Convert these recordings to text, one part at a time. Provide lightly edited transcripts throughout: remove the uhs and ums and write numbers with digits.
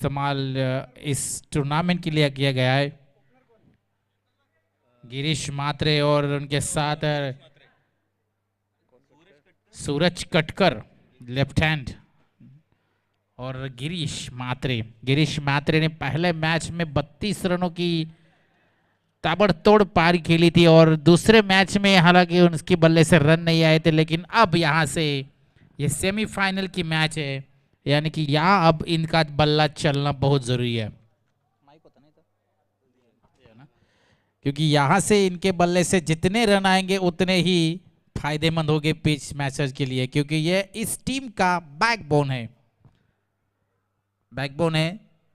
इस्तेमाल इस टूर्नामेंट के लिए किया गया है। गिरीश मात्रे और उनके साथ सूरज कटकर लेफ्ट हैंड और गिरीश मात्रे ने पहले मैच में 32 रनों की ताबड़तोड़ पारी खेली थी और दूसरे मैच में हालांकि उनकी बल्ले से रन नहीं आए थे, लेकिन अब यहां से ये सेमीफाइनल की मैच है, यानी कि यहाँ अब इनका बल्ला चलना बहुत जरूरी है, क्योंकि यहां से इनके बल्ले से जितने रन आएंगे उतने ही फायदेमंद होंगे पिच मैचर्स के लिए, क्योंकि ये इस टीम का बैकबोन है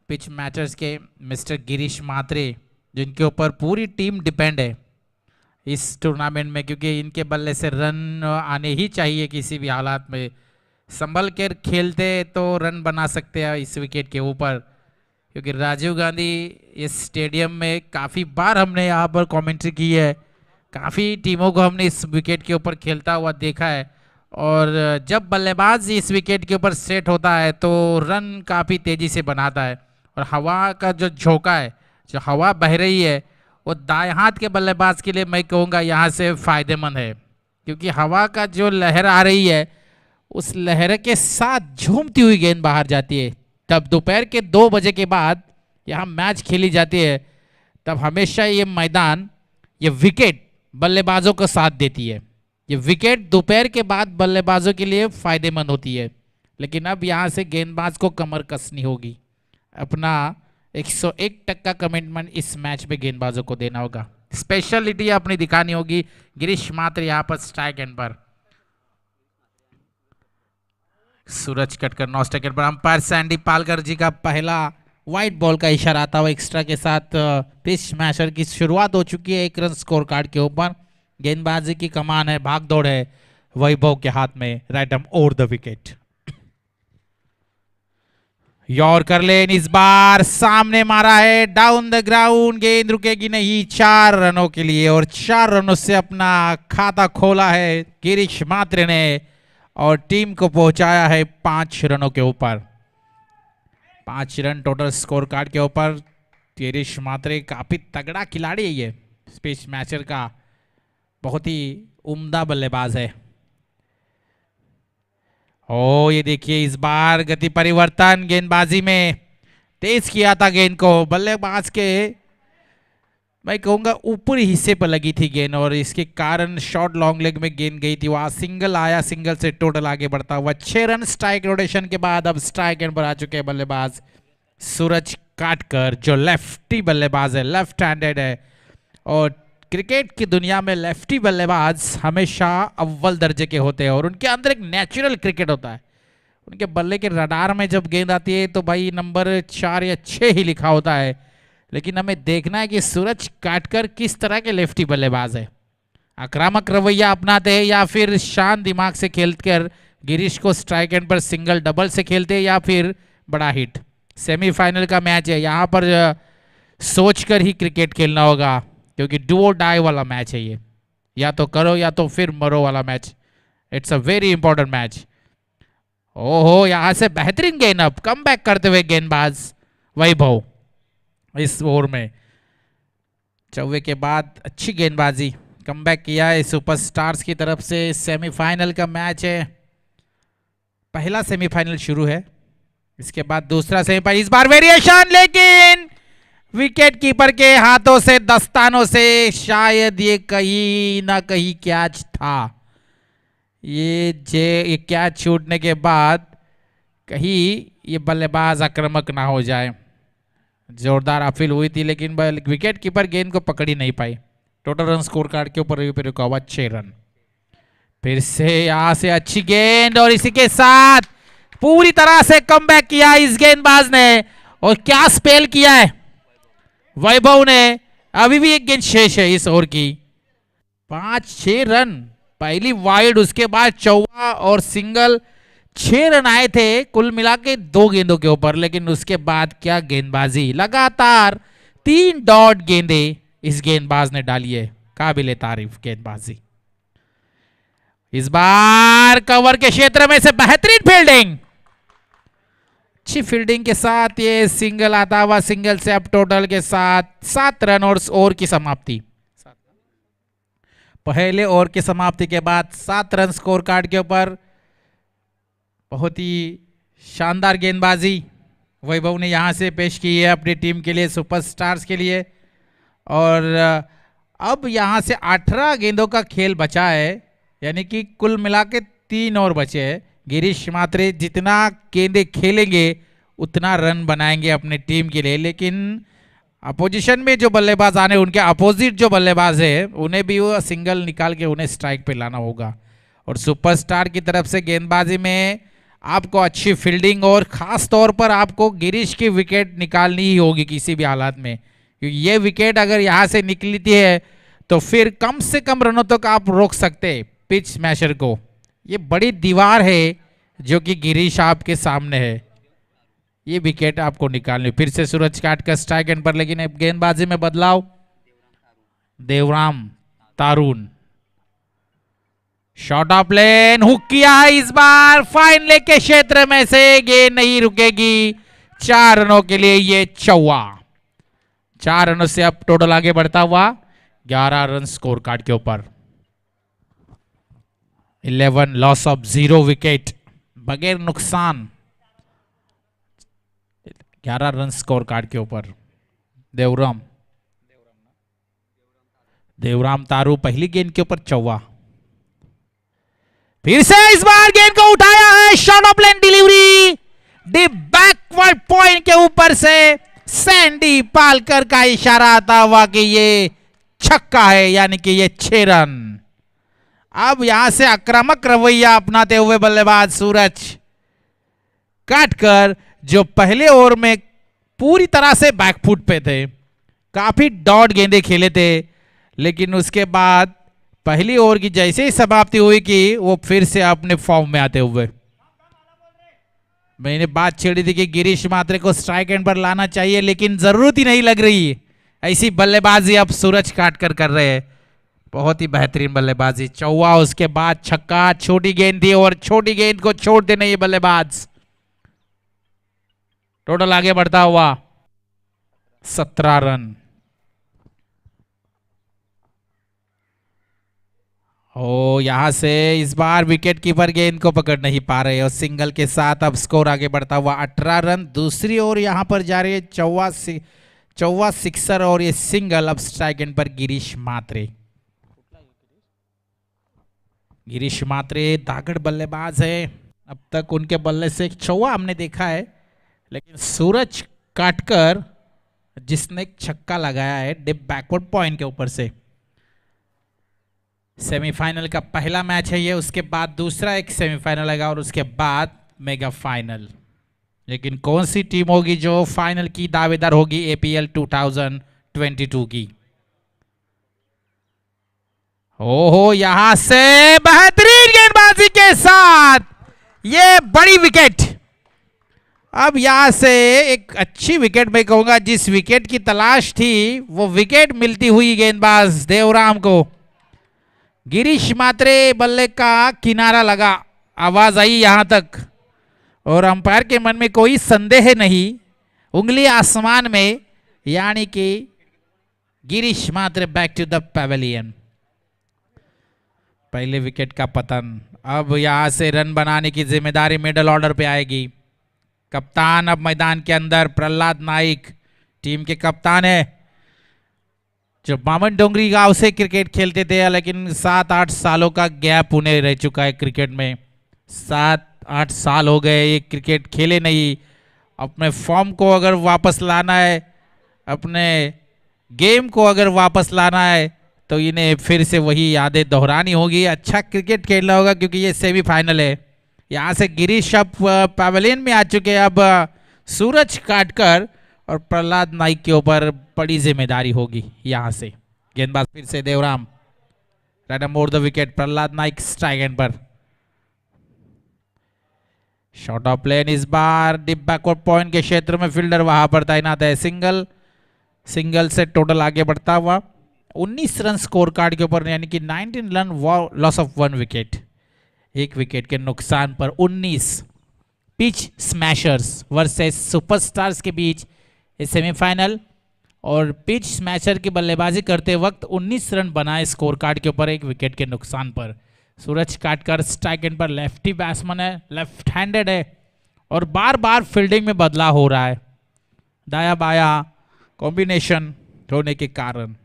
पिच मैचर्स के मिस्टर गिरीश मात्रे, जिनके ऊपर पूरी टीम डिपेंड है इस टूर्नामेंट में, क्योंकि इनके बल्ले से रन आने ही चाहिए किसी भी हालात में। संभल कर खेलते तो रन बना सकते हैं इस विकेट के ऊपर, क्योंकि राजीव गांधी इस स्टेडियम में काफ़ी बार हमने यहाँ पर कमेंट्री की है, काफ़ी टीमों को हमने इस विकेट के ऊपर खेलता हुआ देखा है, और जब बल्लेबाज इस विकेट के ऊपर सेट होता है तो रन काफ़ी तेज़ी से बनाता है, और हवा का जो झोंका है, जो हवा बह रही है, वो दाएं हाथ के बल्लेबाज के लिए मैं कहूँगा यहाँ से फ़ायदेमंद है, क्योंकि हवा का जो लहर आ रही है उस लहर के साथ झूमती हुई गेंद बाहर जाती है। तब दोपहर के 2 बजे के बाद यहाँ मैच खेली जाती है, तब हमेशा ये मैदान, ये विकेट बल्लेबाजों का साथ देती है। ये विकेट दोपहर के बाद बल्लेबाजों के लिए फायदेमंद होती है, लेकिन अब यहाँ से गेंदबाज को कमर कसनी होगी, अपना 101% कमिटमेंट इस मैच में गेंदबाजों को देना होगा, स्पेशलिटी अपनी दिखानी होगी। गिरीश मात्रे यहाँ पर स्ट्राइक एंड पर, सूरज कटकर 9 सेकंड पर, अंपायर सैंडी पालकर जी का पहला व्हाइट बॉल का इशारा आता हुआ एक्स्ट्रा के साथ पिच मैचर की शुरुआत हो चुकी है 1 रन स्कोर कार्ड के ऊपर। गेंदबाजी की कमान है, भाग दौड़ है वैभव के हाथ में, right arm over the wicket. Yorker length इस बार सामने मारा है, डाउन द ग्राउंड, गेंद रुकेगी नहीं 4 रनों के लिए, और 4 रनों से अपना खाता खोला है गिरीश मात्रे ने और टीम को पहुंचाया है 5 रनों के ऊपर। 5 रन टोटल स्कोर कार्ड के ऊपर। गिरीश मात्रे काफी तगड़ा खिलाड़ी है, ये स्पेस मैचर का बहुत ही उम्दा बल्लेबाज है। ओ ये देखिए इस बार गति परिवर्तन, गेंदबाजी में तेज किया था गेंद को, बल्लेबाज के मैं कहूंगा ऊपरी हिस्से पर लगी थी गेंद, और इसके कारण शॉर्ट लॉन्ग लेग में गेंद गई थी, वहां सिंगल आया, सिंगल से टोटल आगे बढ़ता हुआ 6 रन स्ट्राइक रोटेशन के बाद अब स्ट्राइक एंड पर आ चुके हैं बल्लेबाज सूरज काटकर, जो लेफ्टी बल्लेबाज है, लेफ्ट हैंडेड है, और क्रिकेट की दुनिया में लेफ्टी बल्लेबाज हमेशा अव्वल दर्जे के होते हैं, और उनके अंदर एक नेचुरल क्रिकेट होता है। उनके बल्ले के रडार में जब गेंद आती है तो भाई नंबर 4 या 6 ही लिखा होता है, लेकिन हमें देखना है कि सूरज काटकर किस तरह के लेफ्टी बल्लेबाज है, आक्रामक रवैया अपनाते हैं या फिर शांत दिमाग से खेलकर गिरीश को स्ट्राइक एंड पर सिंगल डबल से खेलते हैं, या फिर बड़ा हिट। सेमीफाइनल का मैच है, यहाँ पर सोचकर ही क्रिकेट खेलना होगा, क्योंकि डू और डाई वाला मैच है ये, या तो करो या तो फिर मरो वाला match. It's a very important match. ओहो यहां से बेहतरीन गेंद, अब कम बैक करते हुए गेंदबाज वैभव इस ओवर में, चौवे के बाद अच्छी गेंदबाजी, कम बैक किया है सुपरस्टार्स की तरफ से। सेमीफाइनल का मैच है, पहला सेमीफाइनल शुरू है, इसके बाद दूसरा सेमीफाइनल, इस बार वेरिएशन, लेकिन विकेट कीपर के हाथों से, दस्तानों से शायद ये कहीं ना कहीं कैच था। ये कैच छूटने के बाद कहीं ये बल्लेबाज आक्रामक ना हो जाए, जोरदार अपील हुई थी, लेकिन विकेट कीपर गेंद को पकड़ ही नहीं पाई। टोटल रन स्कोर कार्ड के ऊपर रुका हुआ 6 रन। फिर से यहां से अच्छी गेंद, और इसी के साथ पूरी तरह से कमबैक किया इस गेंदबाज ने, और क्या स्पेल किया है वैभव ने। अभी भी एक गेंद शेष है इस ओवर की। 5-6 रन, पहली वाइड, उसके बाद चौवा और सिंगल, 6 रन आए थे कुल मिला के 2 गेंदों के ऊपर, लेकिन उसके बाद क्या गेंदबाजी, लगातार 3 डॉट गेंदें इस गेंदबाज ने डाली है, काबिले तारीफ गेंदबाजी। इस बार कवर के क्षेत्र में से बेहतरीन फील्डिंग, अच्छी फील्डिंग के साथ ये सिंगल आता हुआ, सिंगल से अब टोटल के साथ 7 रन और ओवर की समाप्ति। पहले ओवर की समाप्ति के बाद 7 रन स्कोर कार्ड के ऊपर। बहुत ही शानदार गेंदबाजी वैभव ने यहां से पेश की है अपनी टीम के लिए, सुपरस्टार्स के लिए। और अब यहां से 18 गेंदों का खेल बचा है, यानी कि कुल मिला के 3 ओवर बचे हैं। गिरीश मात्रे जितना गेंदे खेलेंगे उतना रन बनाएंगे अपनी टीम के लिए, लेकिन अपोजिशन में जो बल्लेबाज आने, उनके अपोजिट जो बल्लेबाज है उन्हें भी वो सिंगल निकाल के उन्हें स्ट्राइक पे लाना होगा। और सुपरस्टार की तरफ से गेंदबाजी में आपको अच्छी फील्डिंग और खास तौर पर आपको गिरीश की विकेट निकालनी ही होगी किसी भी हालात में, क्योंकि ये विकेट अगर यहाँ से निकलती है तो फिर कम से कम रनों तक आप रोक सकते पिच स्मैशर को। ये बड़ी दीवार है जो कि गिरीश आपके सामने है, ये विकेट आपको निकालनी। फिर से सूरज काट कर स्ट्राइक एंड पर, लेकिन गेंदबाजी में बदलाव। Devram Tarun shot off length hook किया है इस बार, फाइन लेग के क्षेत्र में से गेंद नहीं रुकेगी। 4 रनों के लिए ये चौवा। 4 रनों से अब टोटल आगे बढ़ता हुआ 11 रन स्कोर कार्ड के ऊपर। 11 लॉस ऑफ 0 विकेट, बगैर नुकसान 11 रन स्कोर कार्ड के ऊपर। देवराम तारू पहली गेंद के ऊपर चौवा। फिर से इस बार गेंद को उठाया है, शॉट ऑफ लेन डिलीवरी, डीप बैकवर्ड पॉइंट के ऊपर से सैंडी पालकर का इशारा आता हुआ कि ये छक्का है, यानी कि ये 6 रन। अब यहां से आक्रामक रवैया अपनाते हुए बल्लेबाज सूरज काटकर, जो पहले ओवर में पूरी तरह से बैकफुट पे थे, काफी डॉट गेंदे खेले थे, लेकिन उसके बाद पहली ओवर की जैसे ही समाप्ति हुई कि वो फिर से अपने फॉर्म में आते हुए। मैंने बात छेड़ी थी कि गिरीश मात्रे को स्ट्राइक एंड पर लाना चाहिए, लेकिन जरूरत ही नहीं लग रही। ऐसी बल्लेबाजी अब सूरज काटकर कर रहे हैं, बहुत ही बेहतरीन बल्लेबाजी। चौवा, उसके बाद छक्का, छोटी गेंद थी और छोटी गेंद को छोड़ देने ये बल्लेबाज। टोटल आगे बढ़ता हुआ 17 रन। ओ यहां से इस बार विकेट कीपर गेंद को पकड़ नहीं पा रहे और सिंगल के साथ अब स्कोर आगे बढ़ता हुआ 18 रन। दूसरी ओर यहां पर जा रही है चौवा सिक्सर और ये सिंगल। अब स्ट्राइक एंड पर गिरीश मात्रे। गिरीश मात्रे दागड़ बल्लेबाज है, अब तक उनके बल्ले से एक चौवा हमने देखा है, लेकिन सूरज काटकर जिसने एक छक्का लगाया है डिप बैकवर्ड पॉइंट के ऊपर से। सेमीफाइनल का पहला मैच है ये, उसके बाद दूसरा एक सेमीफाइनल आएगा और उसके बाद मेगा फाइनल। लेकिन कौन सी टीम होगी जो फाइनल की दावेदार होगी एपीएल 2022 की? ओहो, यहां से बेहतरीन गेंदबाजी के साथ ये बड़ी विकेट। अब यहां से एक अच्छी विकेट मैं कहूंगा, जिस विकेट की तलाश थी वो विकेट मिलती हुई गेंदबाज देवराम को। गिरीश मात्रे बल्ले का किनारा लगा, आवाज आई यहां तक और अंपायर के मन में कोई संदेह नहीं, उंगली आसमान में, यानी कि गिरीश मात्रे बैक टू द पैवेलियन। पहले विकेट का पतन। अब यहां से रन बनाने की जिम्मेदारी मिडल ऑर्डर पे आएगी। कप्तान अब मैदान के अंदर, प्रहलाद नाइक टीम के कप्तान है, जो बामन डोंगरी गांव से क्रिकेट खेलते थे, लेकिन 7-8 सालों का गैप उन्हें रह चुका है क्रिकेट में। 7-8 साल हो गए ये क्रिकेट खेले नहीं। अपने फॉर्म को अगर वापस लाना है, अपने गेम को अगर वापस लाना है, तो इन्हें फिर से वही यादें दोहरानी होगी, अच्छा क्रिकेट खेलना होगा, क्योंकि ये सेमीफाइनल है। यहाँ से गिरीश अब पैवेलियन में आ चुके हैं। अब सूरज काटकर और प्रहलाद नाइक के ऊपर बड़ी जिम्मेदारी होगी। यहाँ से गेंदबाज फिर से देवराम, राइट मोड़ the wicket, Prahlad Naik strike and पर। शॉट ऑफ प्लेन इस बार डिप बैकवर्ड पॉइंट के क्षेत्र में, फील्डर वहां पर तैनात है। सिंगल से टोटल आगे बढ़ता हुआ 19 रन स्कोर कार्ड के ऊपर, यानी कि 19 रन लॉस ऑफ 1 विकेट। एक विकेट के नुकसान पर 19। पिच स्मैशर्स वर्सेस सुपरस्टार्स के बीच ये सेमीफाइनल। और पिच स्मैशर की बल्लेबाजी करते वक्त 19 रन बनाए स्कोर कार्ड के ऊपर, एक विकेट के नुकसान पर। सूरज काटकर स्ट्राइक एंड पर लेफ्टी बैट्समैन है, लेफ्ट हैंडेड है और बार बार फील्डिंग में बदलाव हो रहा है दाया बाया कॉम्बिनेशन होने के कारण।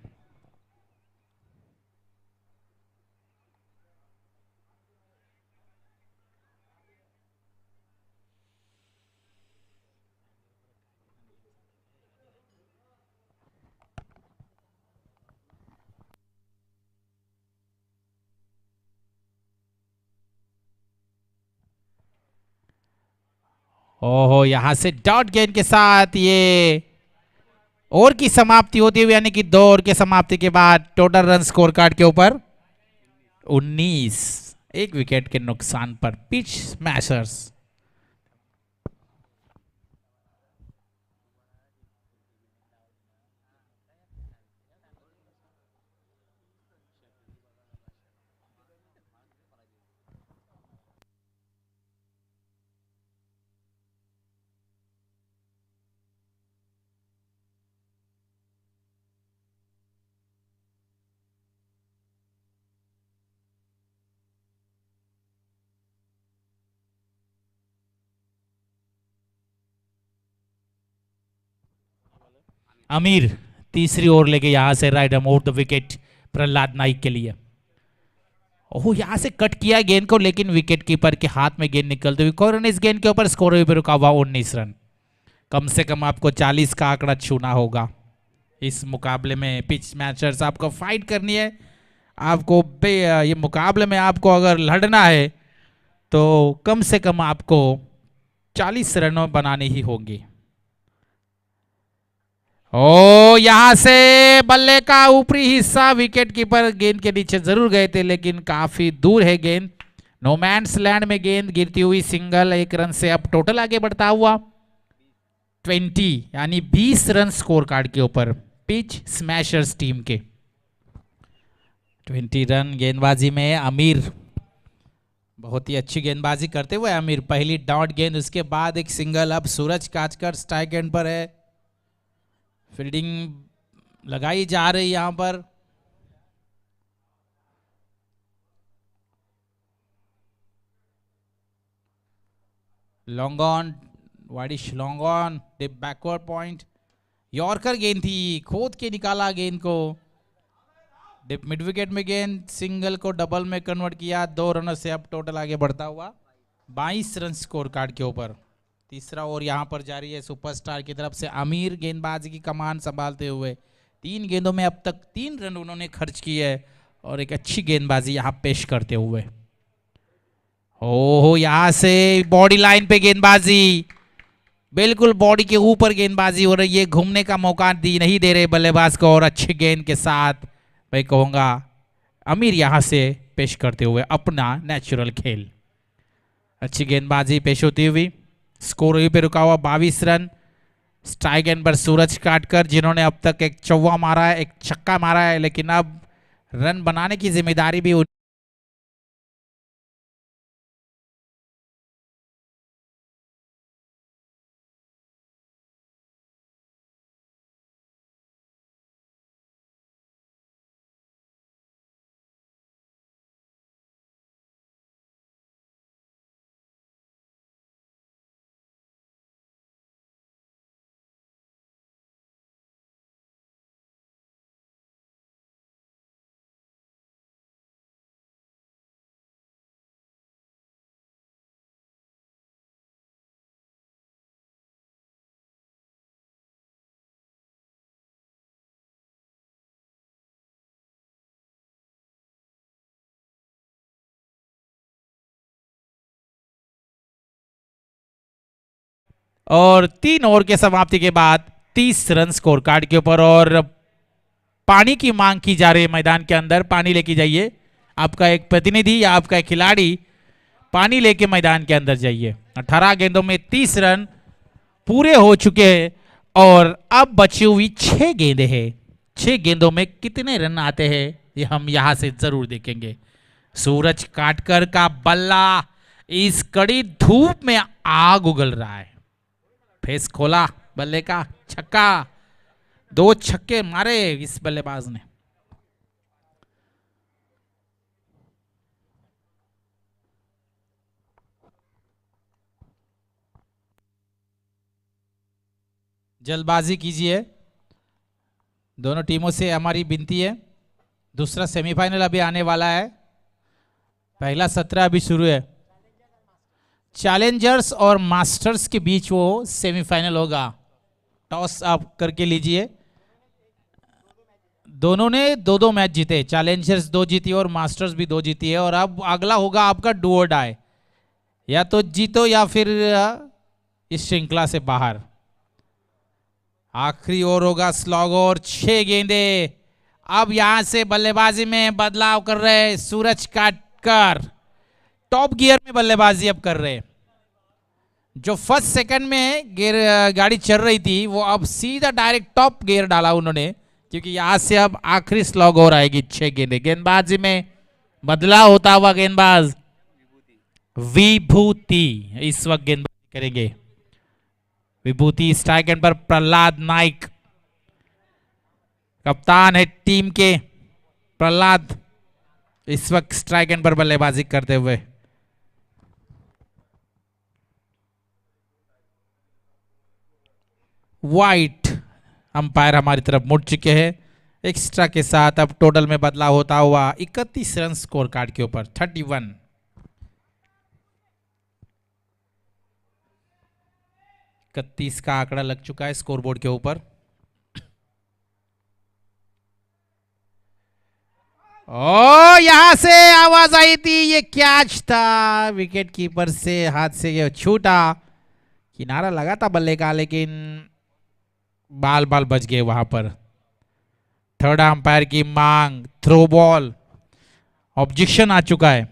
ओहो, यहां से डॉट गेंद के साथ ये ओवर की समाप्ति होती हुई, यानी कि 2 ओवर के समाप्ति के बाद टोटल रन स्कोर कार्ड के ऊपर 19, एक विकेट के नुकसान पर पिच स्मैशर्स। अमीर तीसरी ओवर लेके यहां से right around the wicket Prahlad Naik के लिए। ओह, यहां से कट किया गेंद को, लेकिन विकेट कीपर के हाथ में गेंद निकलते हुए कोई रन इस गेंद के ऊपर, स्कोर पे रुका हुआ 19 रन। कम से कम आपको 40 का आंकड़ा छूना होगा इस मुकाबले में। पिच मैचर्स आपको फाइट करनी है, आपको ये मुकाबले में आपको अगर लड़ना है तो कम से कम आपको 40 रन बनाने ही होंगे। ओ, यहां से बल्ले का ऊपरी हिस्सा विकेट कीपर गेंद के नीचे जरूर गए थे, लेकिन काफी दूर है गेंद। नोमैन्स लैंड में गेंद गिरती हुई सिंगल, 1 रन से अब टोटल आगे बढ़ता हुआ 20, यानी 20 रन स्कोर कार्ड के ऊपर पिच स्मैशर्स टीम के। 20 रन गेंदबाजी में अमीर बहुत ही अच्छी गेंदबाजी करते हुए अमीर, पहली डॉट गेंद, उसके बाद एक सिंगल। अब सूरज काटकर स्ट्राइक एंड पर है, फील्डिंग लगाई जा रही यहां पर। Long on, wideish long on, deep backward point, yorker गेंद थी, खोद के निकाला गेंद को, डिप मिड विकेट में गेंद, सिंगल को डबल में कन्वर्ट किया। 2 रनों से अब टोटल आगे बढ़ता हुआ 22 रन स्कोर कार्ड के ऊपर। तीसरा ओवर यहां पर जारी है सुपरस्टार की तरफ से। आमिर गेंदबाजी की कमान संभालते हुए 3 गेंदों में अब तक 3 रन उन्होंने खर्च किए है और एक अच्छी गेंदबाजी यहां पेश करते हुए। ओहो, यहां से बॉडी लाइन पे गेंदबाजी, बिल्कुल बॉडी के ऊपर गेंदबाजी हो रही है, घूमने का मौका नहीं दे रहे बल्लेबाज को। और अच्छी गेंद के साथ मैं कहूंगा अमीर यहां से पेश करते हुए अपना नेचुरल खेल। अच्छी गेंदबाजी पेश होती हुई, स्कोर पे रुका हुआ 22 रन। स्ट्राइक एंड पर सूरज काटकर, जिन्होंने अब तक एक चौवा मारा है, एक छक्का मारा है, लेकिन अब रन बनाने की जिम्मेदारी भी और 3 ओवर के समाप्ति के बाद 30 रन स्कोर कार्ड के ऊपर। और पानी की मांग की जा रही है मैदान के अंदर, पानी लेके जाइए, आपका एक प्रतिनिधि या आपका एक खिलाड़ी पानी लेके मैदान के अंदर जाइए। 18 गेंदों में 30 रन पूरे हो चुके हैं और अब बची हुई 6 गेंदें हैं। 6 गेंदों में कितने रन आते हैं ये हम यहां से जरूर देखेंगे। सूरज काटकर का बल्ला इस कड़ी धूप में आग उगल रहा है। फेस खोला बल्ले का, छक्का, 2 छक्के मारे इस बल्लेबाज ने। जल्दबाजी कीजिए, दोनों टीमों से हमारी विनती है। दूसरा सेमीफाइनल अभी आने वाला है, पहला 17 अभी शुरू है। चैलेंजर्स और मास्टर्स के बीच वो सेमीफाइनल होगा। टॉस आप करके लीजिए। दोनों ने 2-2 मैच जीते, चैलेंजर्स 2 जीती और मास्टर्स भी 2 जीती है। और अब अगला होगा आपका डू और डाई, या तो जीतो या फिर इस श्रृंखला से बाहर। आखिरी ओवर होगा, स्लॉग और 6 गेंदे। अब यहां से बल्लेबाजी में बदलाव कर रहे सूरज काटकर, टॉप गियर में बल्लेबाजी अब कर रहे। जो फर्स्ट सेकंड में गियर गाड़ी चल रही थी, वो अब सीधा डायरेक्ट टॉप गियर डाला उन्होंने, क्योंकि यहां से अब आखिरी स्लॉग और आएगी 6 गेंदे। गेंदबाजी में बदलाव होता हुआ गेंदबाज विभूति इस वक्त गेंदबाजी करेंगे। विभूति स्ट्राइक एंड पर प्रहलाद नाइक, कप्तान है टीम के प्रहलाद, इस वक्त स्ट्राइक एंड पर बल्लेबाजी करते हुए। वाइट अंपायर हमारी तरफ मुड़ चुके हैं। एक्स्ट्रा के साथ अब टोटल में बदलाव होता हुआ 31 रन स्कोर कार्ड के ऊपर, 31। इकतीस का आंकड़ा लग चुका है स्कोरबोर्ड के ऊपर। ओ यहां से आवाज आई थी, ये कैच था, विकेट कीपर से हाथ से ये छूटा। किनारा लगा था बल्ले का, लेकिन बाल बाल बच गए वहां पर। थर्ड अंपायर की मांग, थ्रो बॉल, ऑब्जेक्शन आ चुका है।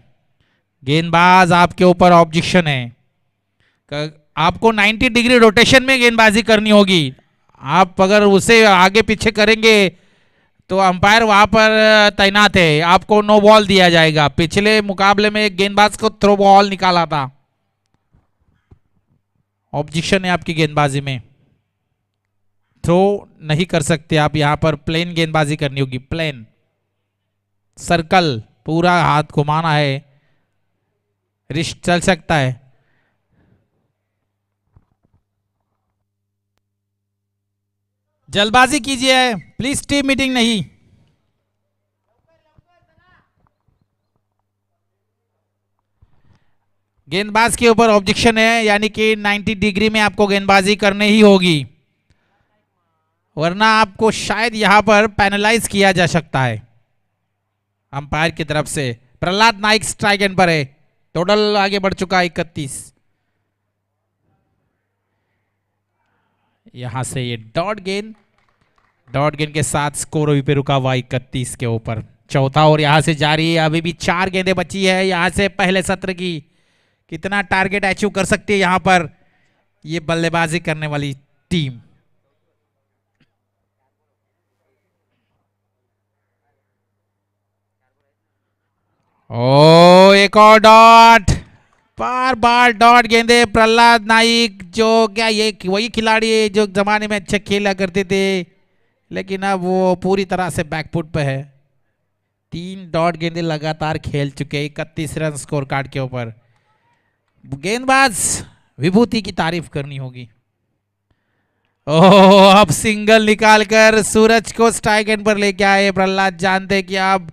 गेंदबाज आपके ऊपर ऑब्जेक्शन है, आपको 90 डिग्री रोटेशन में गेंदबाजी करनी होगी। आप अगर उसे आगे पीछे करेंगे तो अंपायर वहां पर तैनात है, आपको नो बॉल दिया जाएगा। पिछले मुकाबले में एक गेंदबाज को थ्रो बॉल निकाला था, ऑब्जेक्शन है आपकी गेंदबाजी में, थ्रो नहीं कर सकते आप। यहां पर प्लेन गेंदबाजी करनी होगी, प्लेन सर्कल, पूरा हाथ घुमाना है, रिस्ट चल सकता है। जल्दबाजी कीजिए प्लीज, टीम मीटिंग नहीं। गेंदबाज के ऊपर ऑब्जेक्शन है, यानी कि 90 डिग्री में आपको गेंदबाजी करनी ही होगी, वरना आपको शायद यहां पर पैनलाइज किया जा सकता है अंपायर की तरफ से। प्रहलाद नाइक स्ट्राइक एंड पर है, टोटल आगे बढ़ चुका है 31। यहां से ये डॉट गेंद, डॉट गेंद के साथ स्कोर भी पे रुका हुआ 31 के ऊपर। चौथा और यहां से जारी है, अभी भी 4 गेंदें बची है यहां से पहले सत्र की। कितना टारगेट अचीव कर सकती है यहां पर ये बल्लेबाजी करने वाली टीम। ओ एक और डॉट, बार बार डॉट गेंदे। प्रहलाद नाइक जो क्या ये वही खिलाड़ी है जो जमाने में अच्छे खेला करते थे, लेकिन अब वो पूरी तरह से बैकफुट पे है। 3 डॉट गेंदे लगातार खेल चुके, 31 रन स्कोर कार्ड के ऊपर। गेंदबाज विभूति की तारीफ करनी होगी। ओह अब सिंगल निकालकर सूरज को स्ट्राइक एंड पर लेके आए प्रहलाद, जानते कि अब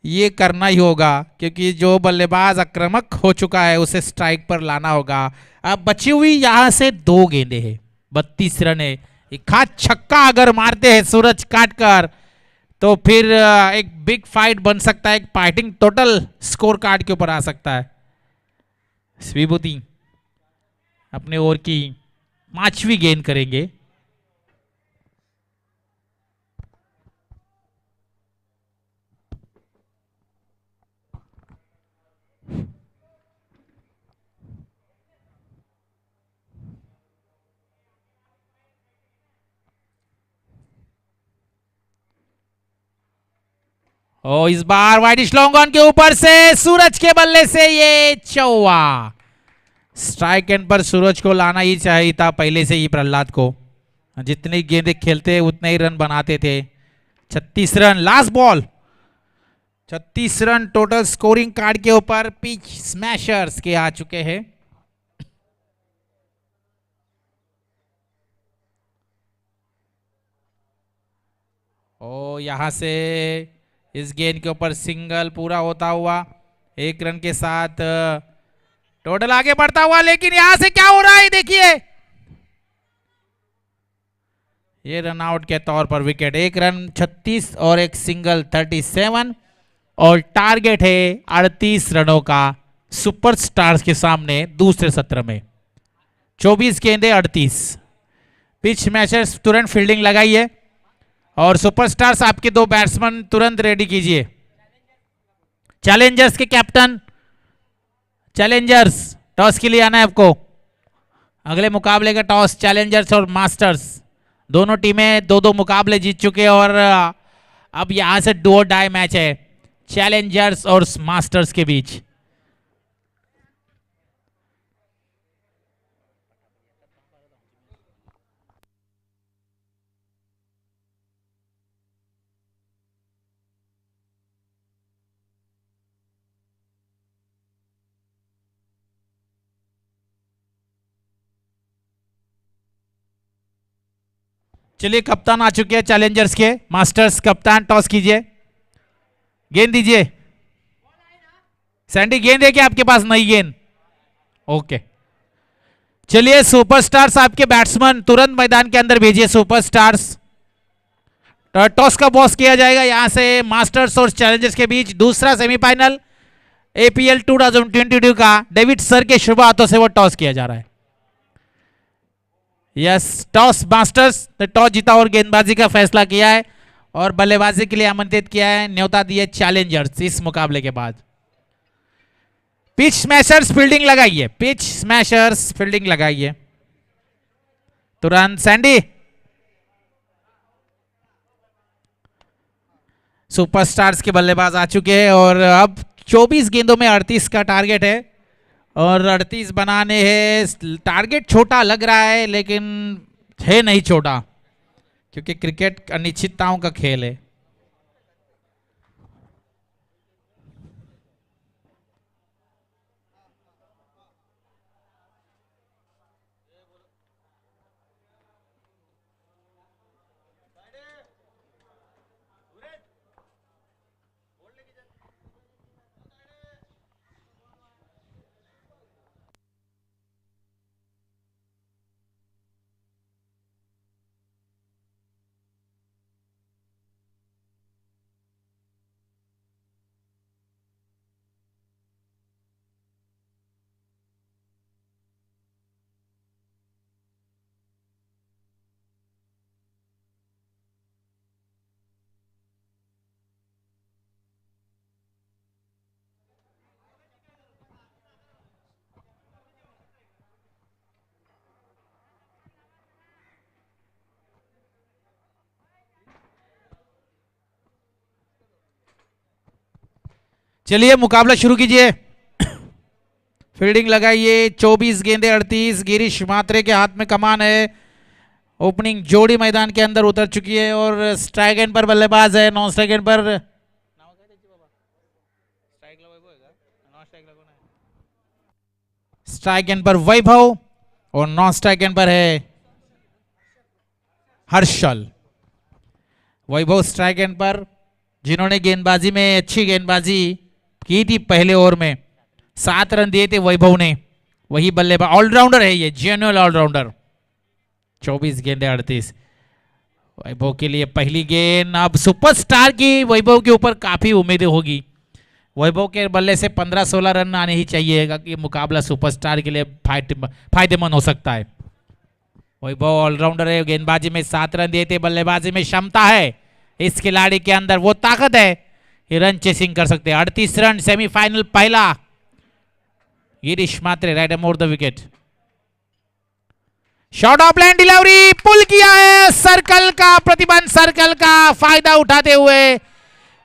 ये करना ही होगा, क्योंकि जो बल्लेबाज आक्रामक हो चुका है उसे स्ट्राइक पर लाना होगा। अब बची हुई यहां से 2 गेंदे हैं, 32 रन है। एक हाथ छक्का अगर मारते हैं सूरज काटकर तो फिर एक बिग फाइट बन सकता है, एक फाइटिंग टोटल स्कोर कार्ड के ऊपर आ सकता है। विभूति अपने ओवर की 5वीं गेंद करेंगे। ओ इस बार वाइडिश लॉन्ग ऑन के ऊपर से सूरज के बल्ले से ये चौवा। स्ट्राइक एंड पर सूरज को लाना ही चाहिए था पहले से ही प्रहलाद को। जितनी गेंदें खेलते उतने ही रन बनाते थे। 36 run last ball. 36 run total scoring card के ऊपर पिच स्मैशर्स के आ चुके हैं। ओ यहां से इस गेंद के ऊपर सिंगल पूरा होता हुआ 1 रन के साथ टोटल आगे बढ़ता हुआ, लेकिन यहां से क्या हो रहा है देखिए। ये रन आउट के तौर पर विकेट। 1 रन 36 और एक सिंगल 37 और टारगेट है 38 रनों का सुपरस्टार्स के सामने दूसरे सत्र में। 24 गेंदे 38। पिच मैचर्स तुरंत फील्डिंग लगाई है और सुपरस्टार्स आपके 2 बैट्समैन तुरंत रेडी कीजिए। चैलेंजर्स के कैप्टन, चैलेंजर्स टॉस के लिए आना है आपको। अगले मुकाबले का टॉस चैलेंजर्स और मास्टर्स दोनों टीमें 2-2 मुकाबले जीत चुके हैं और अब यहां से डू और डाई मैच है चैलेंजर्स और मास्टर्स के बीच। चलिए कप्तान आ चुके हैं चैलेंजर्स के। मास्टर्स कप्तान टॉस कीजिए, गेंद दीजिए। सैंडी गेंद है क्या आपके पास? नई गेंद। ओके चलिए सुपरस्टार्स आपके बैट्समैन तुरंत मैदान के अंदर भेजिए। सुपरस्टार्स टॉस का बॉस किया जाएगा यहां से मास्टर्स और चैलेंजर्स के बीच। दूसरा सेमीफाइनल एपीएल 2022 का डेविड सर के शुभ हाथों से वो टॉस किया जा रहा है। यस टॉस मास्टर्स ने टॉस जीता और गेंदबाजी का फैसला किया है और बल्लेबाजी के लिए आमंत्रित किया है, न्योता दिए चैलेंजर्स इस मुकाबले के बाद। पिच स्मैशर्स फील्डिंग लगाइए, पिच स्मैशर्स फील्डिंग लगाइए तुरंत। सैंडी सुपरस्टार्स के बल्लेबाज आ चुके हैं और अब 24 गेंदों में 38 का टारगेट है और 38 बनाने हैं। टारगेट छोटा लग रहा है लेकिन है नहीं छोटा, क्योंकि क्रिकेट अनिश्चितताओं का खेल है। चलिए मुकाबला शुरू कीजिए। फील्डिंग लगाइए। 24 गेंदे 38। गिरीश मात्रे के हाथ में कमान है। ओपनिंग जोड़ी मैदान के अंदर उतर चुकी है और स्ट्राइक एंड पर बल्लेबाज है। नॉन स्ट्राइक एंड पर स्ट्राइक एंड पर वैभव और नॉन स्ट्राइक एंड पर है हर्षल। वैभव स्ट्राइक एंड पर, जिन्होंने गेंदबाजी में अच्छी गेंदबाजी की थी पहले ओवर में। 7 रन दिए थे वैभव ने। वही बल्लेबाज ऑलराउंडर है ये, जेन्युइन ऑलराउंडर। 24 गेंदे 38। वैभव के लिए पहली गेंद। अब सुपरस्टार की वैभव के ऊपर काफी उम्मीदें होगी। वैभव के बल्ले से 15-16 रन आने ही चाहिए कि मुकाबला सुपरस्टार के लिए फायदेमंद हो सकता है। वैभव ऑलराउंडर है। गेंदबाजी में 7 रन दिए थे। बल्लेबाजी में क्षमता है इस खिलाड़ी के अंदर, वो ताकत है, ये रन चेसिंग कर सकते हैं। 38 रन सेमीफाइनल पहला। Girish Mhatre right more the wicket. Short of line delivery pull किया है। सर्कल का प्रतिबंध, सर्कल का फायदा उठाते हुए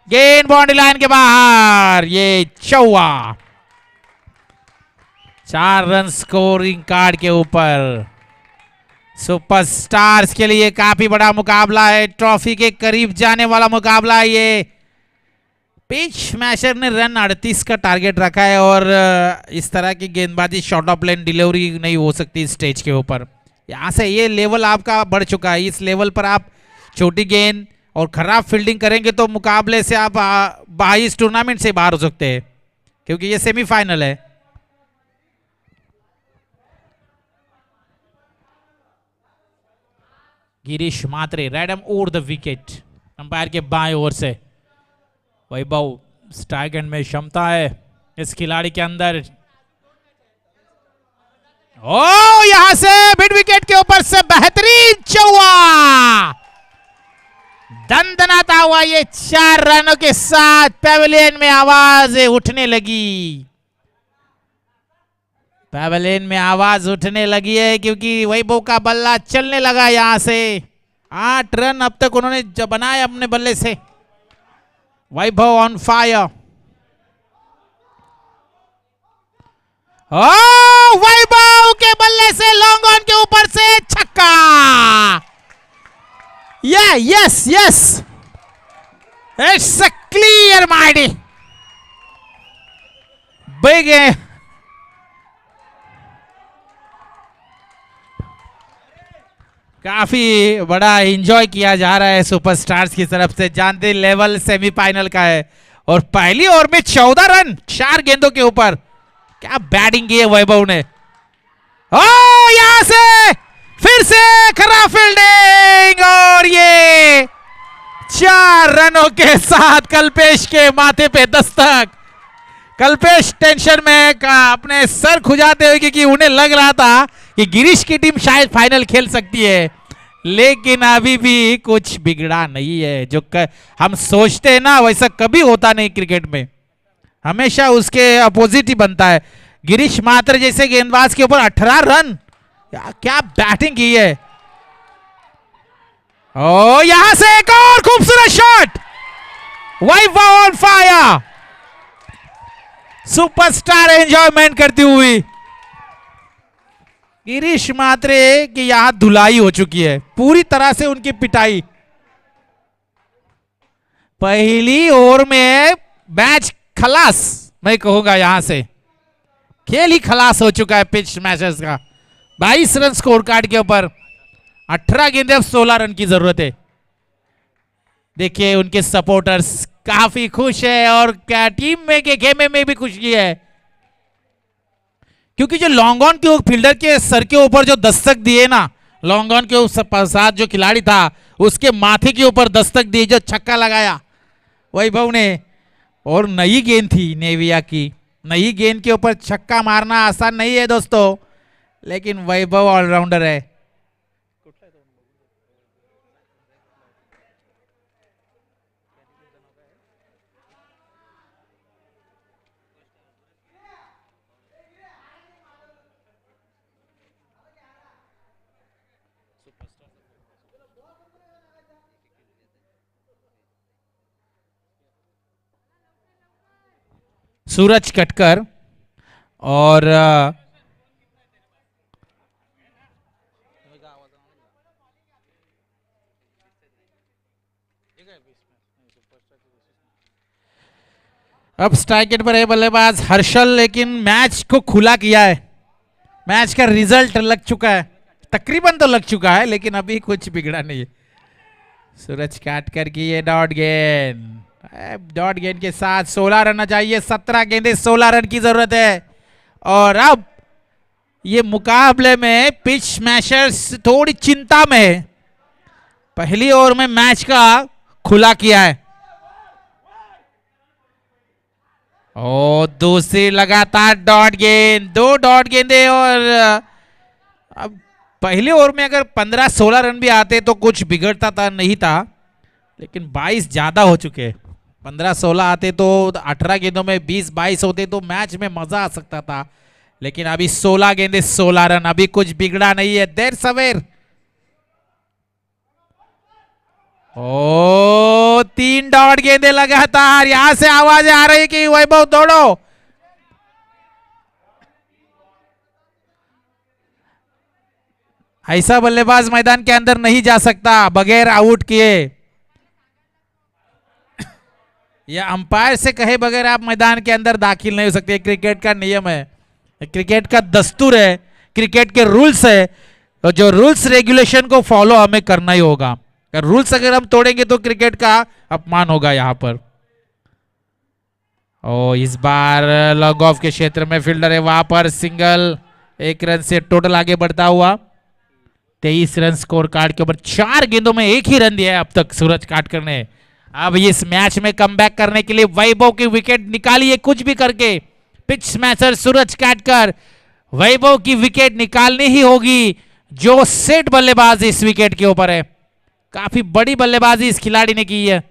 गेंद बाउंड्री लाइन के बाहर, ये चौवा। 4 रन स्कोरिंग कार्ड के ऊपर। सुपरस्टार्स के लिए काफी बड़ा मुकाबला है, ट्रॉफी के करीब जाने वाला मुकाबला है ये। पिच स्मैशर ने रन 38 का टारगेट रखा है और इस तरह की गेंदबाजी शॉर्ट ऑफ लेन डिलीवरी नहीं हो सकती स्टेज के ऊपर। यहाँ से ये लेवल आपका बढ़ चुका है, इस लेवल पर आप छोटी गेंद और खराब फील्डिंग करेंगे तो मुकाबले से आप बाहर इस टूर्नामेंट से बाहर हो सकते हैं, क्योंकि ये सेमीफाइनल है। गिरीश मात्रे रैडम ओवर द विकेट, अंपायर के बाएं ओर से। वैभव, स्ट्राइक एंड में क्षमता है इस खिलाड़ी के अंदर। ओ यहां से मिड विकेट के ऊपर से बेहतरीन चौवा, दंदनाता हुआ ये 4 रनों के साथ पैवेलियन में आवाज उठने लगी। पैवेलियन में आवाज उठने लगी है क्योंकि वैभव का बल्ला चलने लगा। यहां से 8 रन अब तक उन्होंने बनाए अपने बल्ले से। वैभव ऑन फायर। वैभव के बल्ले से लॉन्ग ऑन के ऊपर से छक्का। Yes it's a clear mighty big. काफी बड़ा एंजॉय किया जा रहा है सुपरस्टार्स की तरफ से। जानते लेवल सेमीफाइनल का है और पहली ओवर में 14 रन 4 गेंदों के ऊपर। क्या बैटिंग की है वैभव ने। यहां से फिर से खराब फील्डिंग और ये 4 रनों के साथ कल्पेश के माथे पे दस्तक। कल्पेश टेंशन में अपने सर खुजाते हुए, क्योंकि उन्हें लग रहा था कि गिरीश की टीम शायद फाइनल खेल सकती है, लेकिन अभी भी कुछ बिगड़ा नहीं है। जो हम सोचते हैं ना वैसा कभी होता नहीं क्रिकेट में, हमेशा उसके अपोजिट ही बनता है। गिरीश मात्र जैसे गेंदबाज के ऊपर 18 रन, क्या बैटिंग की है। यहां से एक और खूबसूरत shot, Vaibhav on fire. Superstar enjoyment करती हुई। गिरीश मात्रे की यहां धुलाई हो चुकी है, पूरी तरह से उनकी पिटाई। पहली ओवर में मैच खलास, मैं कहूंगा यहां से खेल ही खलास हो चुका है पिच स्मैशर्स का। 22 रन स्कोर कार्ड के ऊपर, 18 गेंदें, 16 रन की जरूरत है। देखिए उनके सपोर्टर्स काफी खुश है और क्या टीम में के खेमे में भी खुशी है, क्योंकि जो लॉन्ग ऑन के फील्डर के सर के ऊपर जो दस्तक दिए ना, लॉन्ग ऑन के साथ जो खिलाड़ी था उसके माथे के ऊपर दस्तक दी, जो छक्का लगाया वैभव ने। और नई गेंद थी नेविया की, नई गेंद के ऊपर छक्का मारना आसान नहीं है दोस्तों, लेकिन वैभव ऑलराउंडर है। सूरज कटकर और अब स्ट्राइक पर है बल्लेबाज हर्षल, लेकिन मैच को खुला किया है। मैच का रिजल्ट लग चुका है, तकरीबन तो लग चुका है, लेकिन अभी कुछ बिगड़ा नहीं है। सूरज काटकर की ये डॉट गेंद, डॉट गेंद के साथ 16 रन चाहिए। 17 गेंदे 16 रन की जरूरत है। और अब ये मुकाबले में पिच स्मैशर्स थोड़ी चिंता में है। पहली ओवर में मैच का खुला किया है और दूसरी लगातार डॉट गेंद, 2 डॉट गेंदे। और अब पहले ओवर में अगर 15-16 रन भी आते तो कुछ बिगड़ता था नहीं था, लेकिन 22 ज्यादा हो चुके। 15-16 आते तो 18 गेंदों में 20-22 होते तो मैच में मजा आ सकता था, लेकिन अभी 16 गेंदे 16 रन, अभी कुछ बिगड़ा नहीं है। देर सवेर 3 डॉट गेंदे लगातार, यहां से आवाजें आ रही कि वैभव दौड़ो। ऐसा बल्लेबाज मैदान के अंदर नहीं जा सकता बगैर आउट किए, या अंपायर से कहे बगैर आप मैदान के अंदर दाखिल नहीं हो सकते। क्रिकेट का नियम है, क्रिकेट का दस्तूर है, क्रिकेट के रूल्स है, और जो रूल्स रेगुलेशन को फॉलो हमें करना ही होगा। रूल्स अगर हम तोड़ेंगे तो क्रिकेट का अपमान होगा यहां पर। ओ इस बार लॉन्ग ऑफ के क्षेत्र में फील्डर है, वहां पर सिंगल, 1 रन से टोटल आगे बढ़ता हुआ। 23 रन स्कोर कार्ड के ऊपर, 4 गेंदों में 1 ही रन दिया है अब तक सूरज काटकर ने। अब इस मैच में कमबैक करने के लिए वैभव की विकेट निकालिए कुछ भी करके। पिच स्मैशर सूरज काटकर, वैभव की विकेट निकालनी ही होगी, जो सेट बल्लेबाज इस विकेट के ऊपर है। काफी बड़ी बल्लेबाजी इस खिलाड़ी ने की है।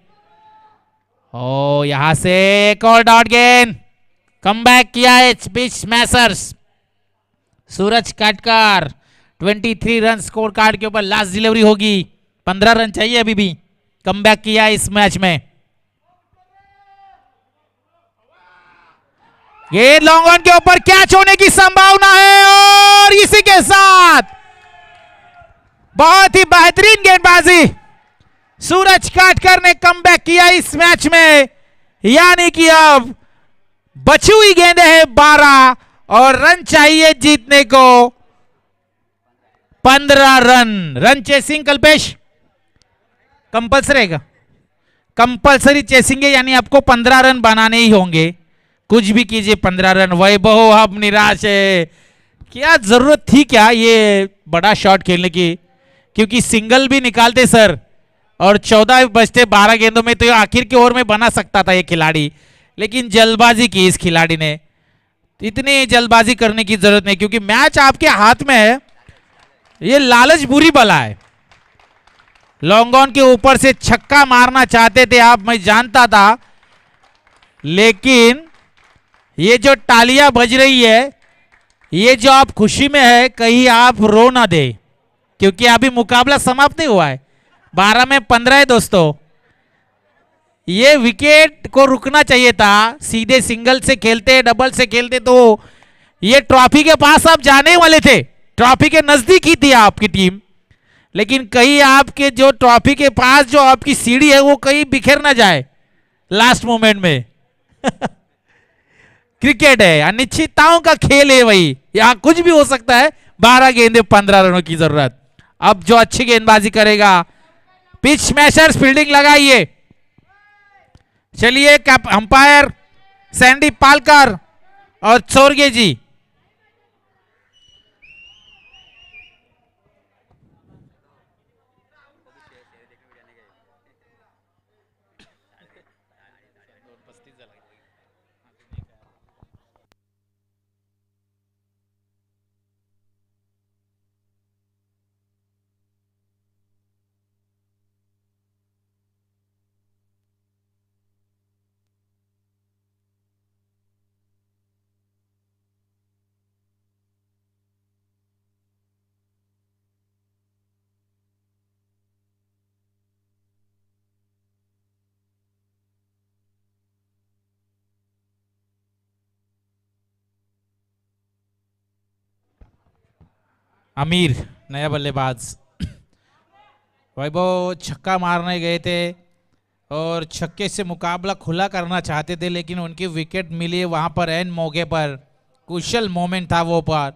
ओ यहां से एक और डॉट गेंद, कमबैक किया है पिच स्मैशर्स सूरज काटकर। 23 रन स्कोर कार्ड के ऊपर लास्ट डिलीवरी होगी, 15 रन चाहिए अभी भी। कमबैक किया इस मैच में। गेंद लॉन्ग ऑन के ऊपर कैच होने की संभावना है, और इसी के साथ बहुत ही बेहतरीन गेंदबाजी सूरज काटकर ने कमबैक किया इस मैच में। यानी कि अब बची हुई गेंदें हैं 12 और रन चाहिए जीतने को 15 run. Run chasing Kalpesh compulsory है, कंपल्सरी चेसिंग है, यानी आपको 15 रन बनाने ही होंगे, कुछ भी कीजिए 15 रन। वैभव अब निराश है, क्या जरूरत थी क्या ये बड़ा शॉट खेलने की, क्योंकि सिंगल भी निकालते सर, और 14 बजते 12 गेंदों में तो आखिर के ओवर में बना सकता था ये खिलाड़ी, लेकिन जल्दबाजी की इस खिलाड़ी ने। इतनी जल्दबाजी करने की जरूरत नहीं, क्योंकि मैच आपके हाथ में है। ये लालच बुरी बला है। लॉन्ग ऑन के ऊपर से छक्का मारना चाहते थे आप, मैं जानता था, लेकिन ये जो तालियां बज रही है, ये जो आप खुशी में है, कहीं आप रो ना दे, क्योंकि अभी मुकाबला समाप्त नहीं हुआ है। 12 में 15 है दोस्तों। ये विकेट को रुकना चाहिए था, सीधे सिंगल से खेलते, डबल से खेलते तो ये ट्रॉफी के पास आप जाने वाले थे, ट्रॉफी के नजदीक ही थी आपकी टीम, लेकिन कहीं आपके जो ट्रॉफी के पास जो आपकी सीढ़ी है वो कहीं बिखर ना जाए लास्ट मोमेंट में। क्रिकेट है, अनिश्चितताओं का खेल है, वही यहां कुछ भी हो सकता है। 12 गेंदे 15 रनों की जरूरत। अब जो अच्छी गेंदबाजी करेगा, पिच स्मैशर्स फील्डिंग लगाइए। चलिए अंपायर सैंडी पालकर और चोरगे जी, आमिर नया बल्लेबाज। वैभव छक्का मारने गए थे और छक्के से मुकाबला खुला करना चाहते थे, लेकिन उनकी विकेट मिली वहां पर एन मौके पर। कुशल मोमेंट था वो पर,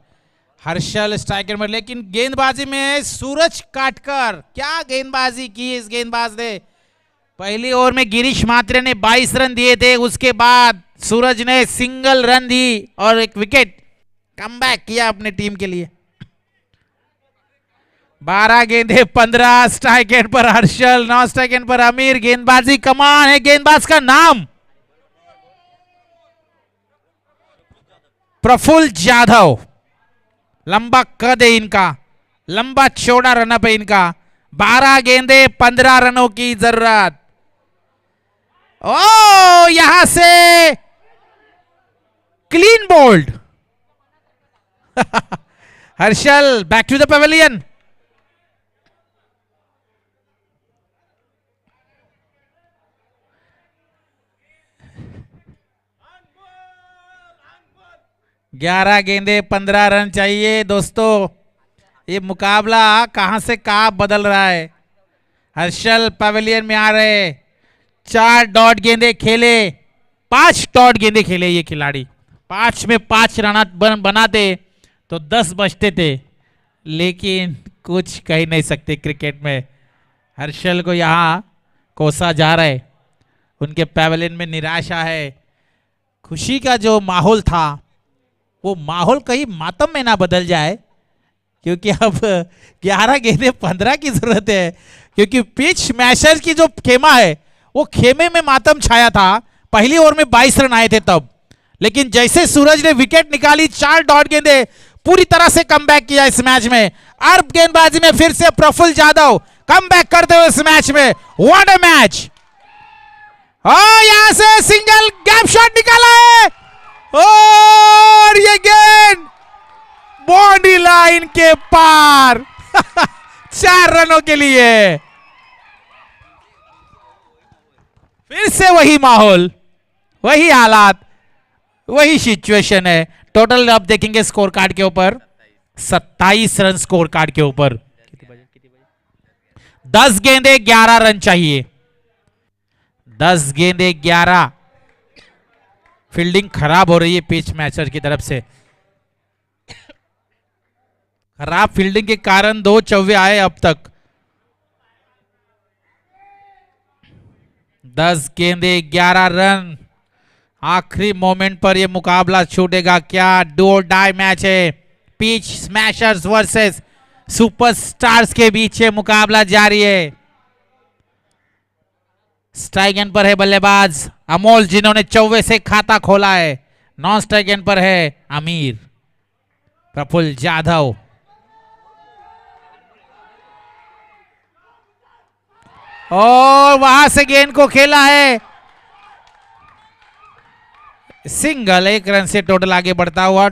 हर्षल स्ट्राइकर में, लेकिन गेंदबाजी में सूरज काटकर, क्या गेंदबाजी की इस गेंदबाज ने। पहली ओवर में गिरीश मात्रे ने 22 रन दिए थे, उसके बाद सूरज ने सिंगल रन दी और एक विकेट, कमबैक किया अपने टीम के लिए। 12 गेंदे 15, स्ट्राइक एंड पर हर्षल, 9 स्ट्राइक एंड पर आमिर। गेंदबाजी कमान है, गेंदबाज का नाम प्रफुल्ल जाधव। लंबा कद है इनका, लंबा चौड़ा रनअप है इनका। 12 गेंदे 15 रनों की जरूरत। ओ यहां से clean bowled. Harshal back to the pavilion. 11 गेंदे 15 रन चाहिए दोस्तों। ये मुकाबला कहां से कहां बदल रहा है। हर्षल पवेलियन में आ रहे, 4 डॉट गेंदे खेले, 5 डॉट गेंदे खेले ये खिलाड़ी। 5 में 5 रन बनाते तो 10 बचते थे, लेकिन कुछ कह नहीं सकते क्रिकेट में। हर्षल को यहां कोसा जा रहा है, उनके पैवेलियन में निराशा है। खुशी का जो माहौल था वो माहौल कहीं मातम में ना बदल जाए, क्योंकि अब 11 गेंदे 15 की जरूरत है। क्योंकि पिच स्मैशर्स की जो खेमा है वो खेमे में मातम छाया था। पहली ओवर में 22 रन आए थे तब, लेकिन जैसे सूरज ने विकेट निकाली, 4 डॉट गेंदे, पूरी तरह से कमबैक किया इस मैच में। अर्ब गेंदबाजी में फिर से प्रफुल्ल जाधव कमबैक करते हुए इस मैच में। What a match. और यहां से सिंगल गैप शॉट निकाला है और ये गेंद बॉडी लाइन के पार 4 रनों के लिए। फिर से वही माहौल, वही हालात, वही सिचुएशन है। टोटल आप देखेंगे स्कोर कार्ड के ऊपर 27 रन स्कोर कार्ड के ऊपर। 10 गेंदे 11 रन चाहिए। 10 गेंदे 11। फील्डिंग खराब हो रही है पिच मैचर की तरफ से। खराब फील्डिंग के कारण 2 चौवे आए अब तक। 10 गेंदे 11 रन। आखिरी मोमेंट पर यह मुकाबला छूटेगा क्या? डू और डाई मैच है। पिच स्मैशर्स वर्सेस सुपरस्टार्स के बीच ये मुकाबला जारी है। स्ट्राइक एंड पर है बल्लेबाज अमोल, जिन्होंने चौवे से खाता खोला है। नॉन स्ट्राइक एंड पर है आमिर। प्रफुल्ल जाधव, और वहां से गेंद को खेला है सिंगल। 1 रन से टोटल आगे बढ़ता हुआ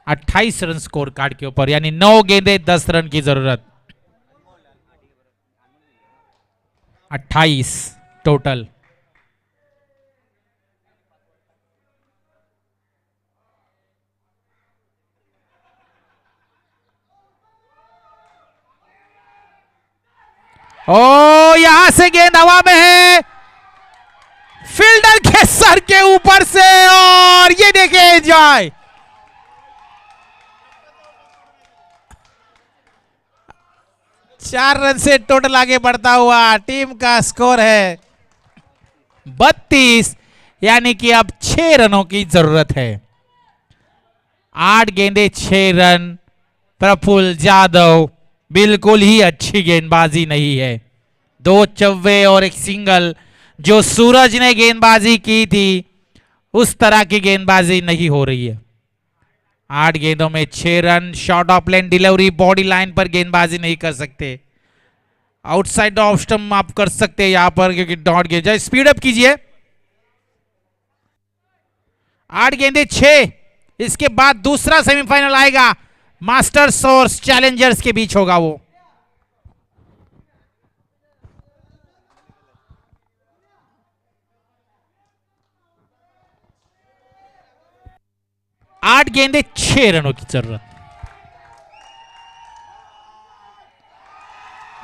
28 रन स्कोर कार्ड के ऊपर, यानी 9 गेंदे 10 रन की जरूरत। 28 टोटल। ओ यहां से गेंद हवा में है, फील्डर के सर के ऊपर से, और ये देखिए एंजॉय। चार रन से टोटल आगे बढ़ता हुआ टीम का स्कोर है 32, यानी कि अब 6 रनों की जरूरत है। 8 गेंदे 6 रन। प्रफुल्ल जाधव बिल्कुल ही अच्छी गेंदबाजी नहीं है। 2 चौवे और 1 सिंगल जो सूरज ने गेंदबाजी की थी, उस तरह की गेंदबाजी नहीं हो रही है। 8 गेंदों में 6 run. Short of lane delivery, body line पर गेंदबाजी नहीं कर सकते। आउटसाइड ऑफ स्टंप आप कर सकते हैं यहां पर, क्योंकि डॉट गेंद। जाए स्पीड अप कीजिए। 8 गेंदे 6। इसके बाद दूसरा सेमीफाइनल आएगा, मास्टर्स और चैलेंजर्स के बीच होगा वो। आठ गेंदे 6 रनों की जरूरत।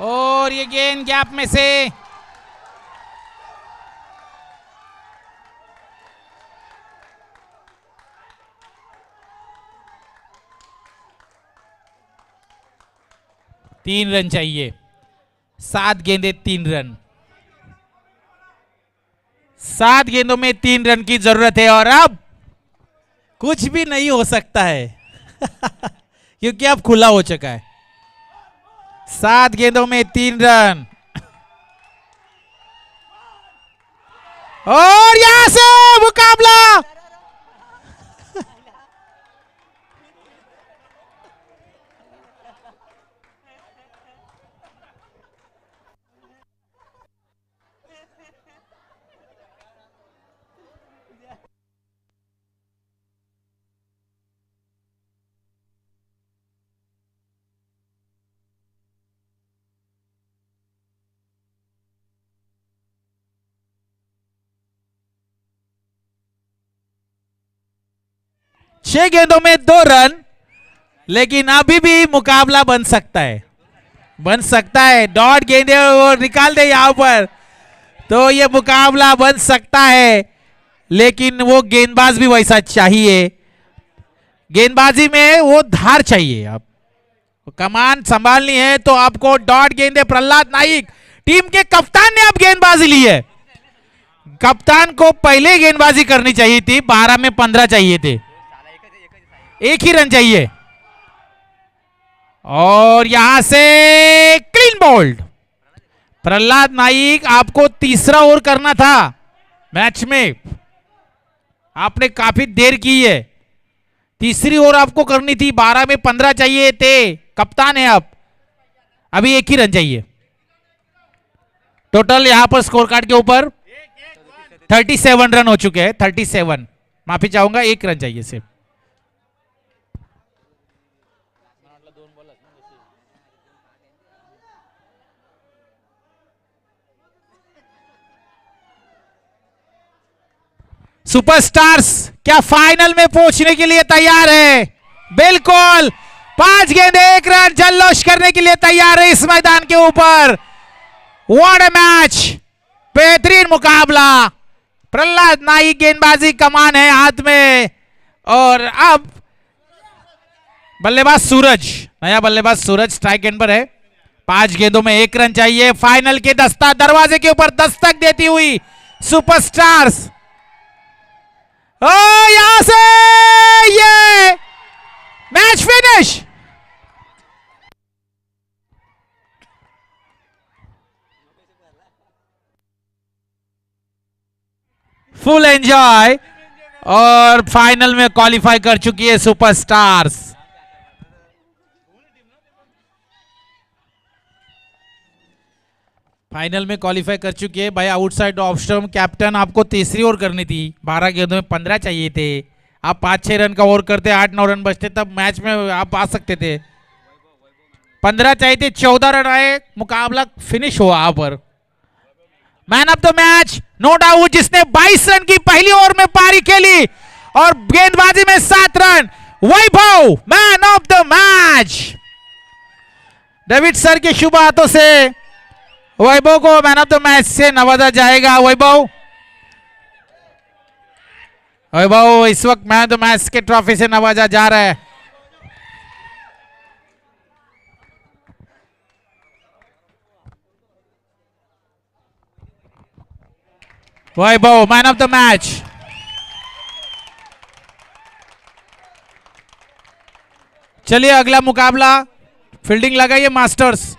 और ये गेंद गैप में से तीन रन चाहिए। 7 गेंदे 3 रन। 7 गेंदों में 3 रन की जरूरत है, और अब कुछ भी नहीं हो सकता है क्योंकि अब खुला हो चुका है। 7 गेंदों में 3 रन। और यहां से मुकाबला 6 गेंदों में 2 रन, लेकिन अभी भी मुकाबला बन सकता है, बन सकता है। डॉट गेंदे और निकाल दे यहां पर, तो ये मुकाबला बन सकता है, लेकिन वो गेंदबाज भी वैसा चाहिए। गेंदबाजी में वो धार चाहिए। आप कमान संभालनी है तो आपको डॉट गेंदे। प्रहलाद नाइक टीम के कप्तान ने अब गेंदबाजी ली है। कप्तान को पहले गेंदबाजी करनी चाहिए थी, 12 में 15 चाहिए थे, एक ही रन चाहिए। और यहां से क्लीन बोल्ड। प्रहलाद नाइक, आपको तीसरा ओवर करना था मैच में, आपने काफी देर की है। तीसरी ओवर आपको करनी थी, 12 में 15 चाहिए थे। कप्तान है आप, अभी एक ही रन चाहिए। टोटल यहां पर स्कोर कार्ड के ऊपर 37 रन हो चुके हैं। 37, माफी चाहूंगा, एक रन चाहिए सिर्फ। सुपरस्टार्स क्या फाइनल में पहुंचने के लिए तैयार है? बिल्कुल, 5 गेंदे 1 रन जल्लोष करने के लिए तैयार है इस मैदान के ऊपर। व्हाट अ मैच, बेहतरीन मुकाबला। प्रहलाद नाइक गेंदबाजी कमान है हाथ में, और अब बल्लेबाज सूरज, नया बल्लेबाज सूरज स्ट्राइक एंड पर है। 5 गेंदों में 1 रन चाहिए। फाइनल के दरवाजे के ऊपर दस्तक देती हुई सुपरस्टार्स, यहां से ये मैच फिनिश। फुल एंजॉय, और फाइनल में क्वालिफाई कर चुकी है सुपरस्टार्स। फाइनल में क्वालिफाई कर चुकी है भाई। आउटसाइड ऑफ स्टंप कैप्टन, आपको तीसरी ओवर करनी थी, 12 गेंदों में 15 चाहिए थे। आप 5-6 रन का ओवर करते, 8-9 रन बचते, तब मैच में आप आ सकते थे। 15 चाहिए थे, 14 रन आए, मुकाबला फिनिश हुआ। यहाँ पर man of the match no doubt, जिसने 22 रन की पहली ओवर में पारी खेली और गेंदबाजी में 7 run, Vaibhav man of the match. David sir के शुभ हाथों से वैभव को मैन ऑफ द मैच से नवाजा जाएगा। वैभव इस वक्त मैन ऑफ द मैच के ट्रॉफी से नवाजा जा रहा है। वैभव मैन ऑफ द मैच। चलिए अगला मुकाबला, फील्डिंग लगाइए मास्टर्स।